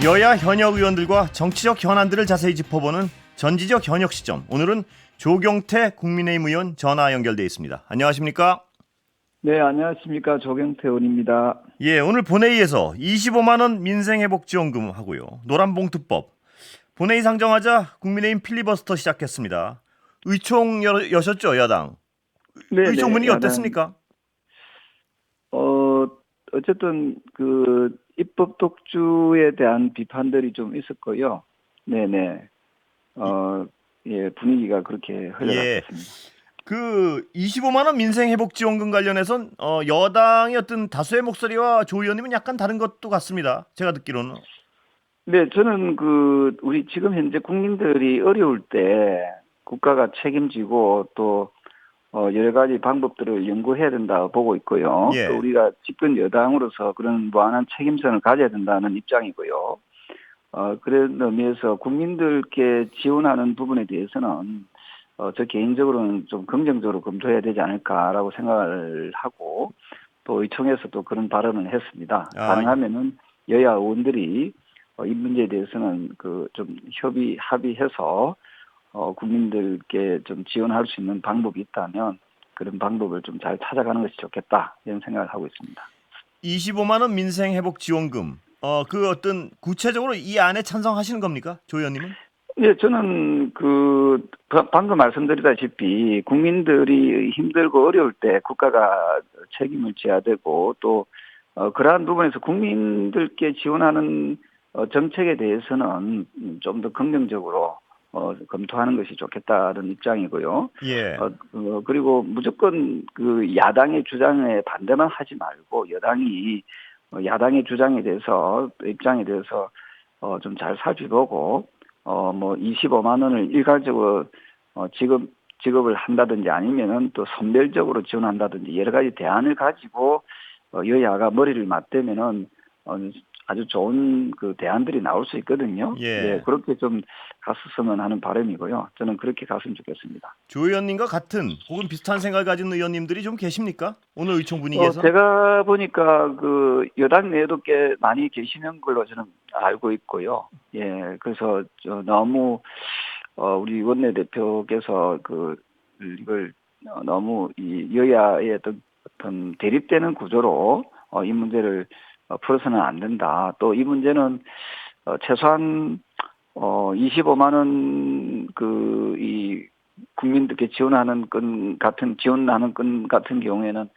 여야 현역 의원들과 정치적 현안들을 자세히 짚어보는 전지적 현역 시점. 오늘은 조경태 국민의힘 의원 전화 연결돼 있습니다. 안녕하십니까? 네, 안녕하십니까. 조경태 의원입니다. 예, 오늘 본회의에서 25만 원 민생회복지원금 하고요. 노란봉투법. 본회의 상정하자 국민의힘 필리버스터 시작했습니다. 의총 여셨죠, 야당? 네, 의총 분위기 야당, 어땠습니까? 어쨌든 입법 독주에 대한 비판들이 좀 있었고요. 네네. 예, 분위기가 그렇게 흘러갔습니다. 그 25만 원 민생회복지원금 관련해선 여당의 어떤 다수의 목소리와 조 의원님은 약간 다른 것도 같습니다. 제가 듣기로는. 네, 저는 우리 지금 현재 국민들이 어려울 때 국가가 책임지고 또 여러 가지 방법들을 연구해야 된다 보고 있고요. 예. 또 우리가 집권 여당으로서 그런 무한한 책임성을 가져야 된다는 입장이고요. 그런 의미에서 국민들께 지원하는 부분에 대해서는 저 개인적으로는 좀 긍정적으로 검토해야 되지 않을까라고 생각을 하고 또 의총에서도 그런 발언을 했습니다. 가능하면은 여야 의원들이 이 문제에 대해서는 좀 합의해서 국민들께 좀 지원할 수 있는 방법이 있다면 그런 방법을 좀 잘 찾아가는 것이 좋겠다 이런 생각을 하고 있습니다. 25만 원 민생회복지원금. 그 어떤 구체적으로 이 안에 찬성하시는 겁니까, 조 의원님은? 예, 저는 방금 말씀드리다시피 국민들이 힘들고 어려울 때 국가가 책임을 져야 되고 또 그러한 부분에서 국민들께 지원하는 정책에 대해서는 좀 더 긍정적으로 검토하는 것이 좋겠다는 입장이고요. 예. 그리고 무조건 야당의 주장에 반대만 하지 말고 여당이 야당의 주장에 대해서 입장에 대해서 좀 잘 살펴보고 25만 원을 일괄적으로 지급을 한다든지 아니면은 또 선별적으로 지원한다든지 여러 가지 대안을 가지고 여야가 머리를 맞대면은 아주 좋은 대안들이 나올 수 있거든요. 예. 네, 그렇게 좀 갔었으면 하는 바람이고요. 저는 그렇게 갔으면 좋겠습니다. 조 의원님과 같은 혹은 비슷한 생각을 가진 의원님들이 좀 계십니까? 오늘 의총 분위기에서? 제가 보니까 여당 내에도 꽤 많이 계시는 걸로 저는 알고 있고요. 예, 그래서 너무 우리 원내대표께서 이걸 너무 이 여야의 어떤 대립되는 구조로 이 문제를 풀어서는 안 된다. 또 이 문제는 최소한 25만 원 이 국민들께 지원하는 건 같은 경우에는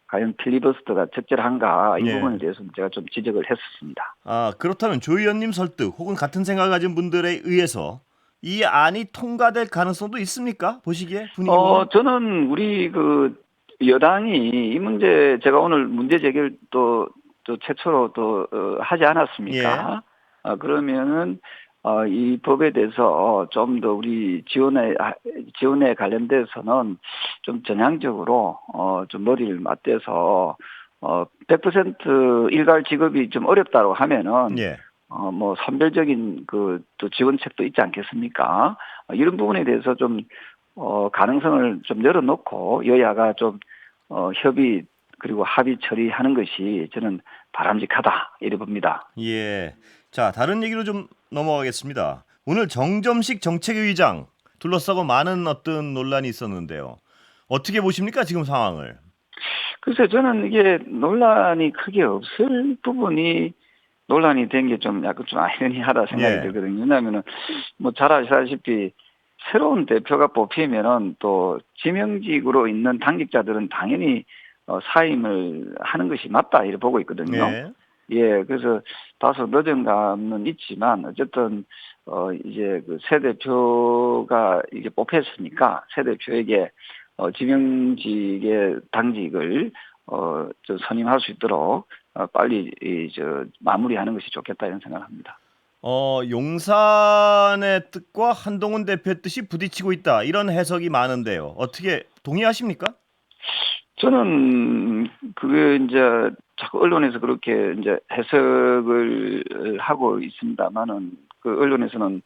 과연 필리버스터가 적절한가 이 예. 부분에 대해서는 제가 좀 지적을 했었습니다. 그렇다면 조 의원님 설득 혹은 같은 생각을 가진 분들에 의해서 이 안이 통과될 가능성도 있습니까? 보시기에 분위기 보면? 저는 우리 여당이 이 문제 제가 오늘 문제 제기를 또 최초로 하지 않았습니까? 그러면은 이 법에 대해서 좀 더 우리 지원에 관련돼서는 좀 전향적으로 좀 머리를 맞대서 100% 일괄 지급이 좀 어렵다고 하면은 예. 선별적인 또 지원책도 있지 않겠습니까? 이런 부분에 대해서 좀 가능성을 좀 열어놓고 여야가 좀 협의 그리고 합의 처리하는 것이 저는 바람직하다 이래 봅니다. 예. 자, 다른 얘기로 좀 넘어가겠습니다. 오늘 정점식 정책위의장 둘러싸고 많은 어떤 논란이 있었는데요. 어떻게 보십니까, 지금 상황을? 글쎄 저는 이게 논란이 크게 없을 부분이 논란이 된 게 좀 약간 좀 아이러니하다 생각이 들거든요. 왜냐하면은 잘 아시다시피 새로운 대표가 뽑히면은 또 지명직으로 있는 당직자들은 당연히 사임을 하는 것이 맞다 이렇게 보고 있거든요. 예. 예, 그래서 다소 늦은 감은 있지만 어쨌든 이제 새 대표가 이제 뽑혔으니까 새 대표에게 지명직의 당직을 선임할 수 있도록 빨리 마무리하는 것이 좋겠다 이런 생각을 합니다. 용산의 뜻과 한동훈 대표의 뜻이 부딪히고 있다. 이런 해석이 많은데요. 어떻게 동의하십니까? 저는 그게 이제 자꾸 언론에서 그렇게 이제 해석을 하고 있습니다만은 언론에서는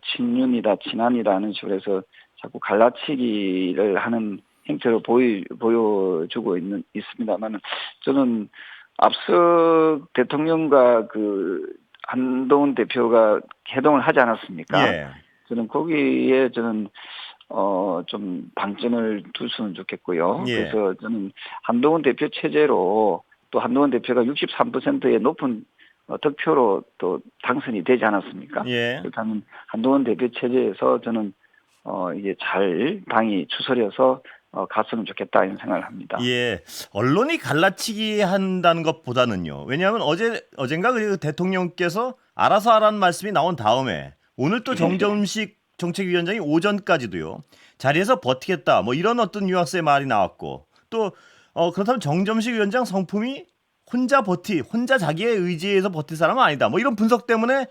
친윤이다, 친한이라는 식으로 해서 자꾸 갈라치기를 하는 행태로 보여주고 있습니다만은 저는 앞서 대통령과 한동훈 대표가 해동을 하지 않았습니까? 예. 저는 거기에 좀 방점을 두수는 좋겠고요. 예. 그래서 저는 한동훈 대표 체제로 또 한동훈 대표가 63%의 높은 득표로 또 당선이 되지 않았습니까? 예. 그렇다면 한동훈 대표 체제에서 저는 이제 잘 당이 추스려서 갔으면 좋겠다 이런 생각을 합니다. 예. 언론이 갈라치기 한다는 것보다는요. 왜냐하면 어젠가 그 대통령께서 알아서 하라는 말씀이 나온 다음에 오늘 또 정점식 정책위원장이 오전까지도요. 자리에서 버티겠다. 뭐 이런 어떤 뉘앙스의 말이 나왔고 또 그렇다면 정점식 위원장 성품이 혼자 자기의 의지에 의해서 버틸 사람은 아니다. 뭐 이런 분석 때문에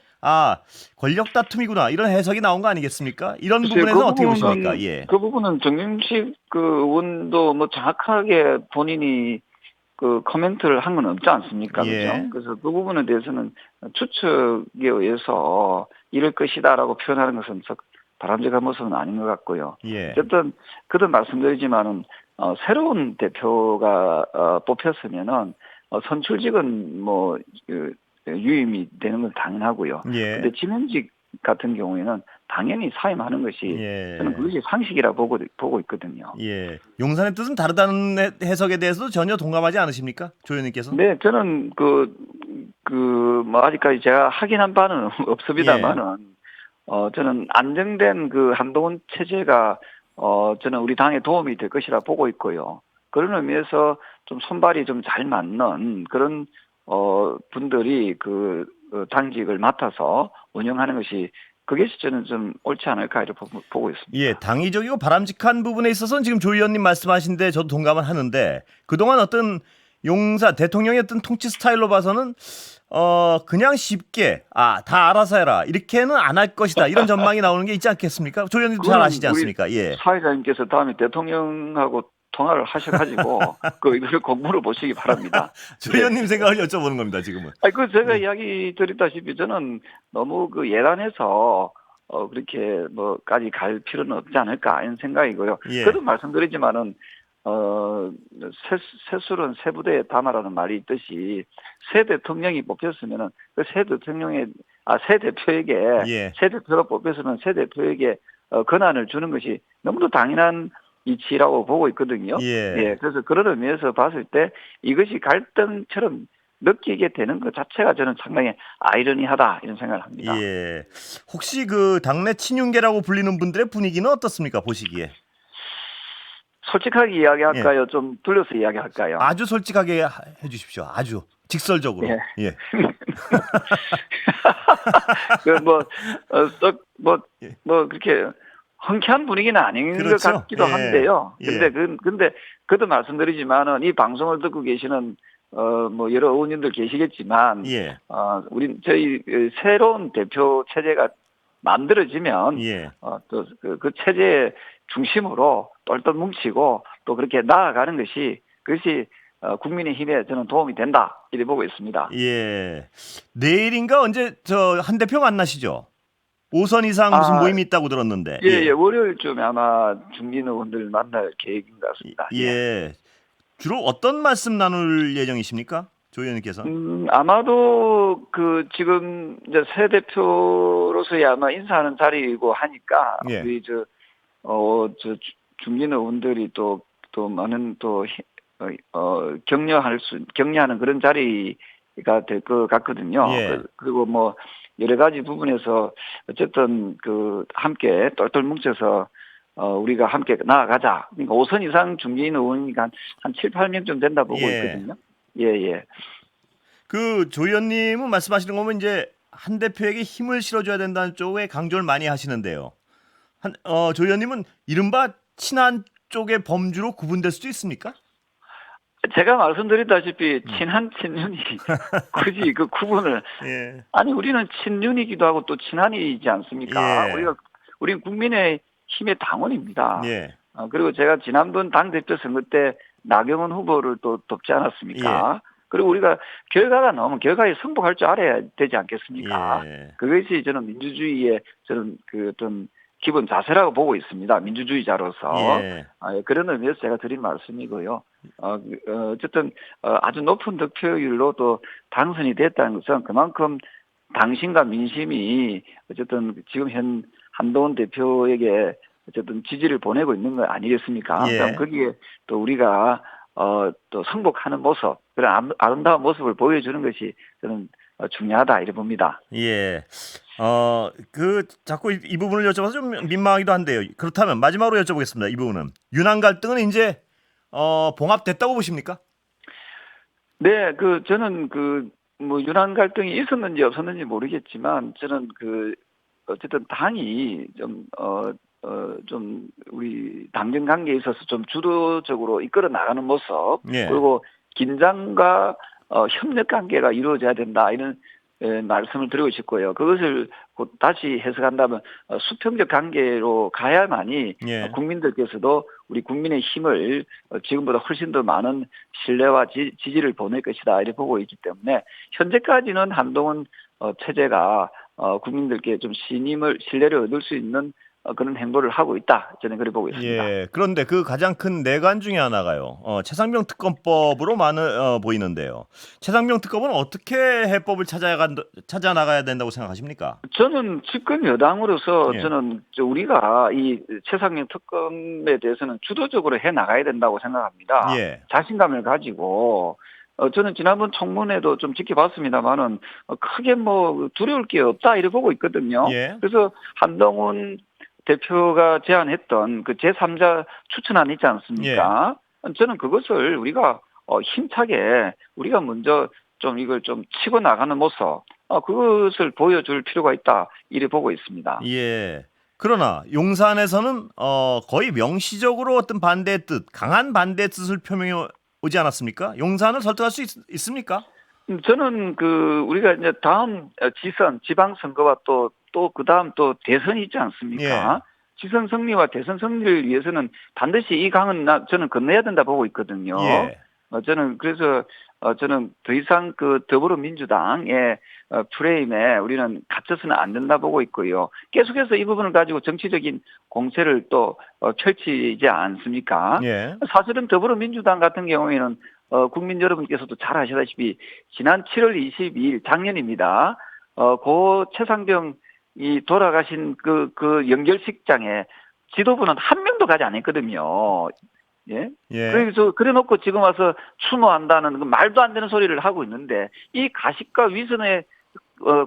권력 다툼이구나. 이런 해석이 나온 거 아니겠습니까? 이런 글쎄요, 부분에서 어떻게 보십니까? 예. 그 부분은 정윤식 그 의원도 뭐 정확하게 본인이 그 코멘트를 한 건 없지 않습니까? 예. 그죠? 그래서 그 부분에 대해서는 추측에 의해서 이럴 것이다라고 표현하는 것은 바람직한 모습은 아닌 것 같고요. 예. 어쨌든 그도 말씀드리지만은 새로운 대표가 뽑혔으면은 선출직은 유임이 되는 건 당연하고요. 예. 근데 지명직 같은 경우에는 당연히 사임하는 것이 예. 저는 그것이 상식이라 보고 있거든요. 예. 용산의 뜻은 다르다는 해석에 대해서도 전혀 동감하지 않으십니까? 조 의원님께서? 네, 저는 아직까지 제가 확인한 바는 없습니다만은, 저는 안정된 그 한동훈 체제가, 저는 우리 당에 도움이 될 것이라 보고 있고요. 그런 의미에서 좀 손발이 좀 잘 맞는 그런, 분들이 당직을 맡아서 운영하는 것이 그것이 저는 좀 옳지 않을까 이렇게 보고 있습니다. 예, 당위적이고 바람직한 부분에 있어서는 지금 조 의원님 말씀하신데 저도 동감을 하는데 그동안 어떤 대통령의 어떤 통치 스타일로 봐서는 그냥 쉽게 다 알아서 해라 이렇게는 안 할 것이다 이런 전망이 나오는 게 있지 않겠습니까? 조 의원님도 잘 아시지 않습니까? 예. 사회자님께서 다음에 대통령하고 통화를 하셔가지고 이걸 공부를 보시기 바랍니다. 조 의원님 생각을 여쭤보는 겁니다 지금은. 제가 이야기 드렸다시피 저는 너무 예단해서 그렇게 까지 갈 필요는 없지 않을까 이런 생각이고요. 예. 그래도 말씀드리지만은 새술은 새 부대에 담아라는 말이 있듯이 새 대통령이 뽑혔으면은 그 새 대표에게 예. 새 대표가 뽑혔으면 새 대표에게 권한을 주는 것이 너무도 당연한 이치라고 보고 있거든요. 예. 그래서 그런 의미에서 봤을 때 이것이 갈등처럼 느끼게 되는 것 자체가 저는 상당히 아이러니하다 이런 생각을 합니다. 예. 혹시 그 당내 친윤계라고 불리는 분들의 분위기는 어떻습니까? 보시기에. 솔직하게 이야기할까요? 좀 둘러서 이야기할까요? 아주 솔직하게 해주십시오. 아주 직설적으로. 예. 예. 그렇게 흔쾌한 분위기는 아닌 그렇죠. 것 같기도 예. 한데요. 예. 근데 그도 말씀드리지만은 이 방송을 듣고 계시는 여러 의원님들 계시겠지만 예. 저희 새로운 대표 체제가 만들어지면 예. 또 그 체제의 중심으로 똘똘 뭉치고 또 그렇게 나아가는 그것이 국민의힘에 저는 도움이 된다 이렇게 보고 있습니다. 예. 내일인가 언제 한 대표 만나시죠? 5선 이상 무슨 모임이 있다고 들었는데. 예. 월요일쯤에 아마 중진 의원들 만날 계획인 것 같습니다. 예. 주로 어떤 말씀 나눌 예정이십니까? 조 의원님께서? 아마도 지금 이제 새 대표로서의 아마 인사하는 자리이고 하니까 예. 우리 중진 의원들이 또 많은 격려하는 그런 자리가 될 것 같거든요. 예. 그리고 여러 가지 부분에서 어쨌든 함께 똘똘 뭉쳐서 우리가 함께 나아가자. 그러니까 5선 이상 중진 의원이니까 한 7, 8명쯤 된다 보고 있거든요. 예. 조 의원님은 말씀하시는 거면 이제 한 대표에게 힘을 실어줘야 된다는 쪽에 강조를 많이 하시는데요. 조 의원님은 이른바 친한 쪽의 범주로 구분될 수도 있습니까? 제가 말씀드렸다시피 친한 친윤이 굳이 그 구분을 예. 아니 우리는 친윤이기도 하고 또 친한이지 않습니까? 예. 우리는 국민의 힘의 당원입니다. 예. 그리고 제가 지난번 당대표 선거 때 나경원 후보를 또 돕지 않았습니까? 그리고 우리가 결과에 승복할 줄 알아야 되지 않겠습니까? 예. 그것이 저는 민주주의의 어떤 기본 자세라고 보고 있습니다. 민주주의자로서. 예. 그런 의미에서 제가 드린 말씀이고요. 어쨌든 아주 높은 득표율로 또 당선이 됐다는 것은 그만큼 당신과 민심이 어쨌든 지금 현 한동훈 대표에게 어쨌든 지지를 보내고 있는 거 아니겠습니까? 그럼 예. 거기에 또 우리가 또 승복하는 모습, 그런 아름다운 모습을 보여주는 것이 저는 중요하다 이렇게 봅니다. 예. 자꾸 이 부분을 여쭤봐서 좀 민망하기도 한데요. 그렇다면 마지막으로 여쭤보겠습니다. 이 부분은 윤한 갈등은 이제 봉합됐다고 보십니까? 네, 저는 뭐 유난 갈등이 있었는지 없었는지 모르겠지만 저는 어쨌든 당이 좀 우리 당정 관계에 있어서 좀 주도적으로 이끌어 나가는 모습, 예. 그리고 긴장과 협력 관계가 이루어져야 된다 이런 말씀을 드리고 싶고요. 그것을 곧 다시 해석한다면 수평적 관계로 가야만이 예. 국민들께서도 우리 국민의 힘을 지금보다 훨씬 더 많은 신뢰와 지지를 보낼 것이다 이렇게 보고 있기 때문에 현재까지는 한동훈 체제가 국민들께 좀 신뢰를 얻을 수 있는 그런 행보를 하고 있다. 저는 그렇게 보고 있습니다. 예. 그런데 그 가장 큰 내관 중에 하나가요. 최상병 특검법으로 보이는데요. 최상병 특검은 어떻게 해법을 찾아 나가야 된다고 생각하십니까? 저는 집권 여당으로서 예. 저는 우리가 이 최상병 특검에 대해서는 주도적으로 해 나가야 된다고 생각합니다. 예. 자신감을 가지고 저는 지난번 청문회도 좀 지켜봤습니다만은 크게 뭐 두려울 게 없다 이렇게 보고 있거든요. 예. 그래서 한동훈 대표가 제안했던 그 제3자 추천안 있지 예. 않습니까? 저는 그것을 우리가 힘차게 우리가 먼저 좀 이걸 좀 치고 나가는 모습, 그것을 보여줄 필요가 있다 이렇게 보고 있습니다. 예. 그러나 용산에서는 거의 명시적으로 어떤 반대의 뜻, 강한 반대의 뜻을 표명해 오지 않았습니까? 용산을 설득할 수 있습니까? 저는 우리가 이제 다음 지방선거와 또 그다음 또 대선이 있지 예. 않습니까? 지선 승리와 대선 승리를 위해서는 반드시 이 강은 저는 건너야 된다 보고 있거든요. 예. 저는 더 이상 더불어민주당의 프레임에 우리는 갇혀서는 안 된다 보고 있고요. 계속해서 이 부분을 가지고 정치적인 공세를 또 펼치지 않습니까? 예. 사실은 더불어민주당 같은 경우에는 국민 여러분께서도 잘 아시다시피 지난 7월 22일 작년입니다. 고 최상병 이 돌아가신 그 연결식장에 지도부는 한 명도 가지 않았거든요. 예. 예. 그래서 그래놓고 지금 와서 추모한다는 그 말도 안 되는 소리를 하고 있는데 이 가식과 위선에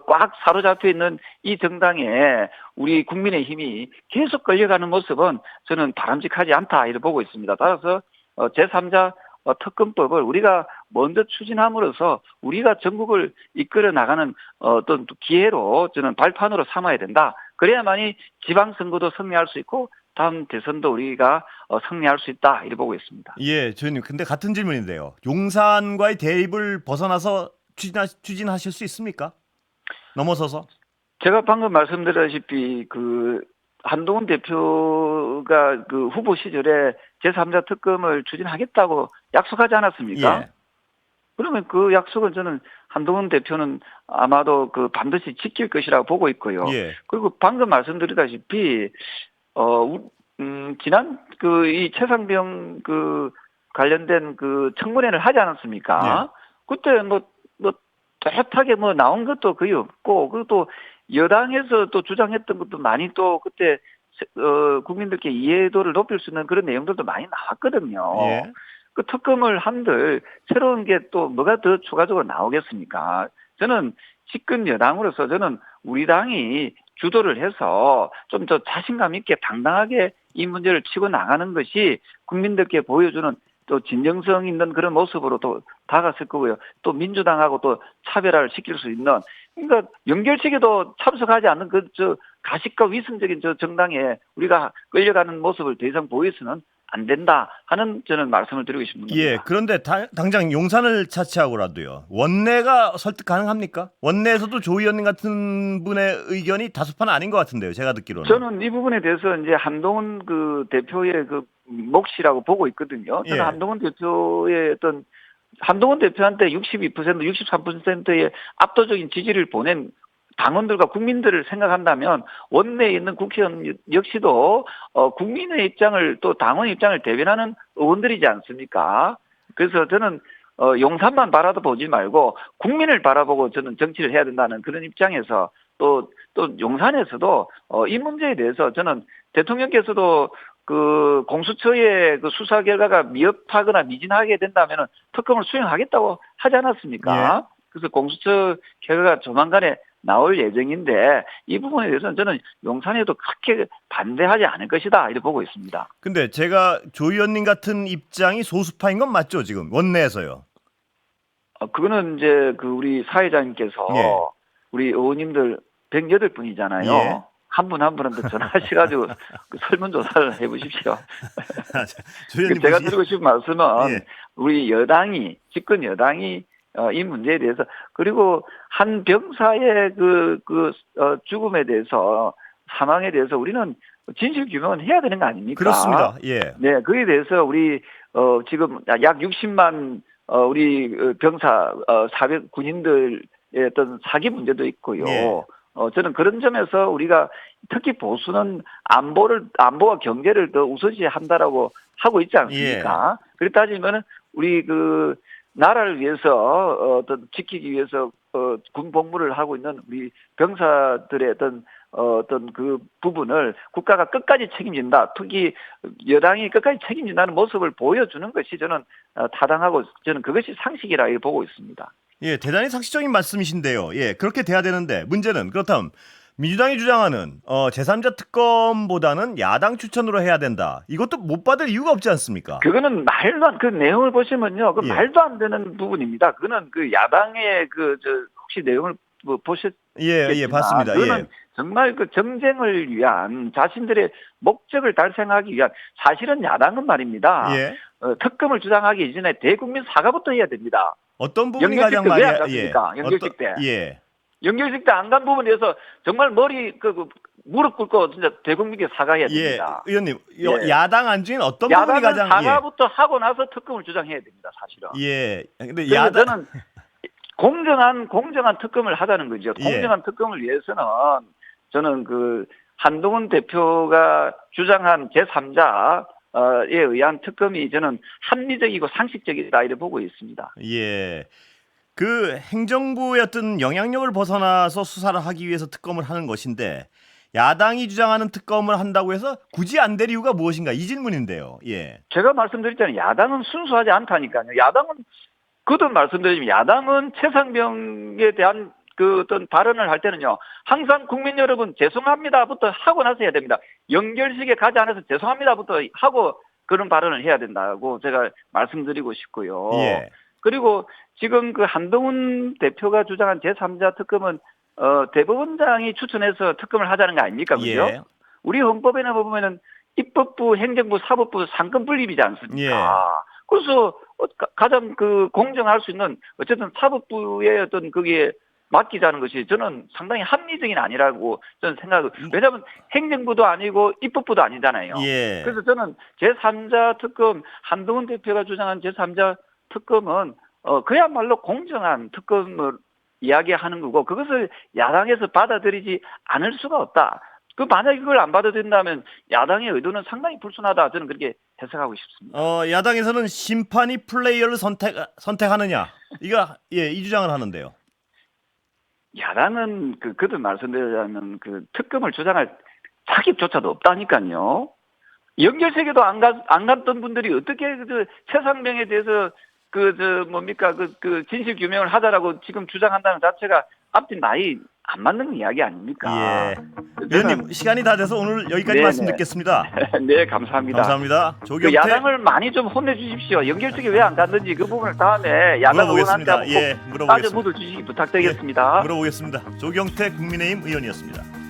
꽉 사로잡혀 있는 이 정당에 우리 국민의힘이 계속 끌려가는 모습은 저는 바람직하지 않다 이렇게 보고 있습니다. 따라서 제3자 특검법을 우리가 먼저 추진함으로써 우리가 전국을 이끌어 나가는 어떤 기회로 저는 발판으로 삼아야 된다. 그래야만이 지방선거도 승리할 수 있고 다음 대선도 우리가 승리할 수 있다 이렇게 보고 있습니다. 예, 저님 근데 같은 질문인데요. 용산과의 대립을 벗어나서 추진하실 수 있습니까? 넘어서서? 제가 방금 말씀드렸다시피 한동훈 대표가 후보 시절에 제3자 특검을 추진하겠다고 약속하지 않았습니까? 예. 그러면 그 약속은 저는 한동훈 대표는 아마도 반드시 지킬 것이라고 보고 있고요. 예. 그리고 방금 말씀드렸다시피 지난 이 최상병 관련된 청문회를 하지 예. 않았습니까? 그때 뭐 뚜렷하게 나온 것도 거의 없고, 그리고 또 여당에서 또 주장했던 것도 많이 또 그때 국민들께 이해도를 높일 수 있는 그런 내용들도 많이 나왔거든요. 예. 그 특검을 한들 새로운 게 또 뭐가 더 추가적으로 나오겠습니까? 저는 집권 여당으로서 저는 우리 당이 주도를 해서 좀 더 자신감 있게 당당하게 이 문제를 치고 나가는 것이 국민들께 보여주는 또 진정성 있는 그런 모습으로 또 다가설 거고요. 또 민주당하고 또 차별화를 시킬 수 있는, 그러니까 연결식에도 참석하지 않는 가식과 위선적인 정당에 우리가 끌려가는 모습을 더 이상 보여서는 안 된다 하는 저는 말씀을 드리고 싶습니다. 예. 그런데 당장 용산을 차치하고라도요. 원내가 설득 가능합니까? 원내에서도 조 의원님 같은 분의 의견이 다수파는 아닌 것 같은데요. 제가 듣기로는. 저는 이 부분에 대해서 이제 한동훈 대표의 몫이라고 보고 있거든요. 저는 예. 한동훈 대표한테 62%, 63%의 압도적인 지지를 보낸 당원들과 국민들을 생각한다면 원내에 있는 국회의원 역시도 국민의 입장을 또 당원의 입장을 대변하는 의원들이지 않습니까? 그래서 저는 용산만 바라보지 말고 국민을 바라보고 저는 정치를 해야 된다는 그런 입장에서 또 용산에서도 이 문제에 대해서 저는 대통령께서도 그 공수처의 그 수사 결과가 미흡하거나 미진하게 된다면은 특검을 수행하겠다고 하지 않았습니까? 예. 그래서 공수처 결과가 조만간에 나올 예정인데 이 부분에 대해서는 저는 용산에도 그렇게 반대하지 않을 것이다 이렇게 보고 있습니다. 근데 제가 조 의원님 같은 입장이 소수파인 건 맞죠, 지금 원내에서요? 그거는 이제 그 우리 사회자님께서 예. 우리 의원님들 108분이잖아요. 예. 한 분 한 분한테 전화하셔가지고 그 설문조사를 해보십시오. 조 의원님 제가 보시기에- 드리고 싶은 말씀은 예. 우리 여당이 집권 여당이 이 문제에 대해서 그리고 한 병사의 죽음에 대해서 사망에 대해서 우리는 진실 규명은 해야 되는 거 아닙니까? 그렇습니다. 예. 네, 그에 대해서 우리 지금 약 60만 우리 병사 사병 군인들의 어떤 사기 문제도 있고요. 예. 저는 그런 점에서 우리가 특히 보수는 안보와 경제를 더 우선시한다라고 하고 있지 않습니까? 그렇 따지면은 우리 그 나라를 위해서 어떤 지키기 위해서 군 복무를 하고 있는 우리 병사들의 어떤 그 부분을 국가가 끝까지 책임진다. 특히 여당이 끝까지 책임진다는 모습을 보여주는 것이 저는 타당하고 저는 그것이 상식이라 이렇게 보고 있습니다. 예, 대단히 상식적인 말씀이신데요. 예, 그렇게 돼야 되는데 문제는 그렇다면 민주당이 주장하는 제3자 특검보다는 야당 추천으로 해야 된다. 이것도 못 받을 이유가 없지 않습니까? 그거는 말도 안, 그 내용을 보시면요. 그 예. 말도 안 되는 부분입니다. 그거는 그 야당의 혹시 내용을 예, 봤습니다. 그거는 예. 정말 그 정쟁을 위한 자신들의 목적을 달성하기 위한 사실은 야당은 말입니다. 예. 특검을 주장하기 이전에 대국민 사과부터 해야 됩니다. 어떤 부분이 연결식 가장 때 왜 안 많이 갔습니까? 연결식 때. 예. 연결식 때 안 간 부분에 대해서 정말 무릎 꿇고 진짜 대국민께 사과해야 예. 됩니다. 의원님, 예. 야당 안중엔 어떤 부분이 야당은 가장 사과부터 하고 나서 특검을 주장해야 됩니다. 사실은. 예. 근데 그래서 야당 저는 공정한 특검을 하자는 거죠. 예. 공정한 특검을 위해서는 저는 그 한동훈 대표가 주장한 제3자에 의한 특검이 저는 합리적이고 상식적이다 이렇게 보고 있습니다. 예. 그 행정부의 어떤 영향력을 벗어나서 수사를 하기 위해서 특검을 하는 것인데 야당이 주장하는 특검을 한다고 해서 굳이 안 될 이유가 무엇인가 이 질문인데요. 예. 제가 말씀드렸잖아요. 야당은 순수하지 않다니까요. 야당은 그도 말씀드리지만 야당은 최상병에 대한 그 어떤 발언을 할 때는요. 항상 국민 여러분 죄송합니다부터 하고 나서 해야 됩니다. 연결식에 가지 않아서 죄송합니다부터 하고 그런 발언을 해야 된다고 제가 말씀드리고 싶고요. 예. 그리고 지금 그 한동훈 대표가 주장한 제3자 특검은 대법원장이 추천해서 특검을 하자는 거 아닙니까? 그죠? 예. 우리 헌법에는 보면은 입법부, 행정부, 사법부 상권 분립이지 않습니까? 예. 그래서 가장 그 공정할 수 있는 어쨌든 사법부의 어떤 거기에 맡기자는 것이 저는 상당히 합리적인 아니라고 저는 생각을. 왜냐하면 행정부도 아니고 입법부도 아니잖아요. 예. 그래서 저는 제3자 특검 한동훈 대표가 주장한 제3자 특검은 그야말로 공정한 특검을 이야기하는 거고 그것을 야당에서 받아들이지 않을 수가 없다. 그 만약에 그걸 안 받아들인다면 야당의 의도는 상당히 불순하다. 저는 그렇게 해석하고 싶습니다. 야당에서는 심판이 플레이어를 선택하느냐 이거 이 주장을 하는데요. 야당은 그들 말씀드리자면 그 특검을 주장할 자격조차도 없다니까요. 연결세계도 안 갔던 분들이 어떻게 그 최상병에 대해서 진실 규명을 하자라고 지금 주장한다는 자체가 앞뒤 나이 안 맞는 이야기 아닙니까? 예. 의원님 시간이 다 돼서 오늘 여기까지 네네. 말씀 듣겠습니다. 네, 감사합니다. 감사합니다. 그 조경태 야당을 많이 좀 혼내주십시오. 연결식이 왜 안 갔는지 그 부분을 다음에 야당 의원한테 물어보겠습니다. 한번 꼭 따져 물어보겠습니다. 묻어주시기 부탁드리겠습니다. 물어보겠습니다. 조경태 국민의힘 의원이었습니다.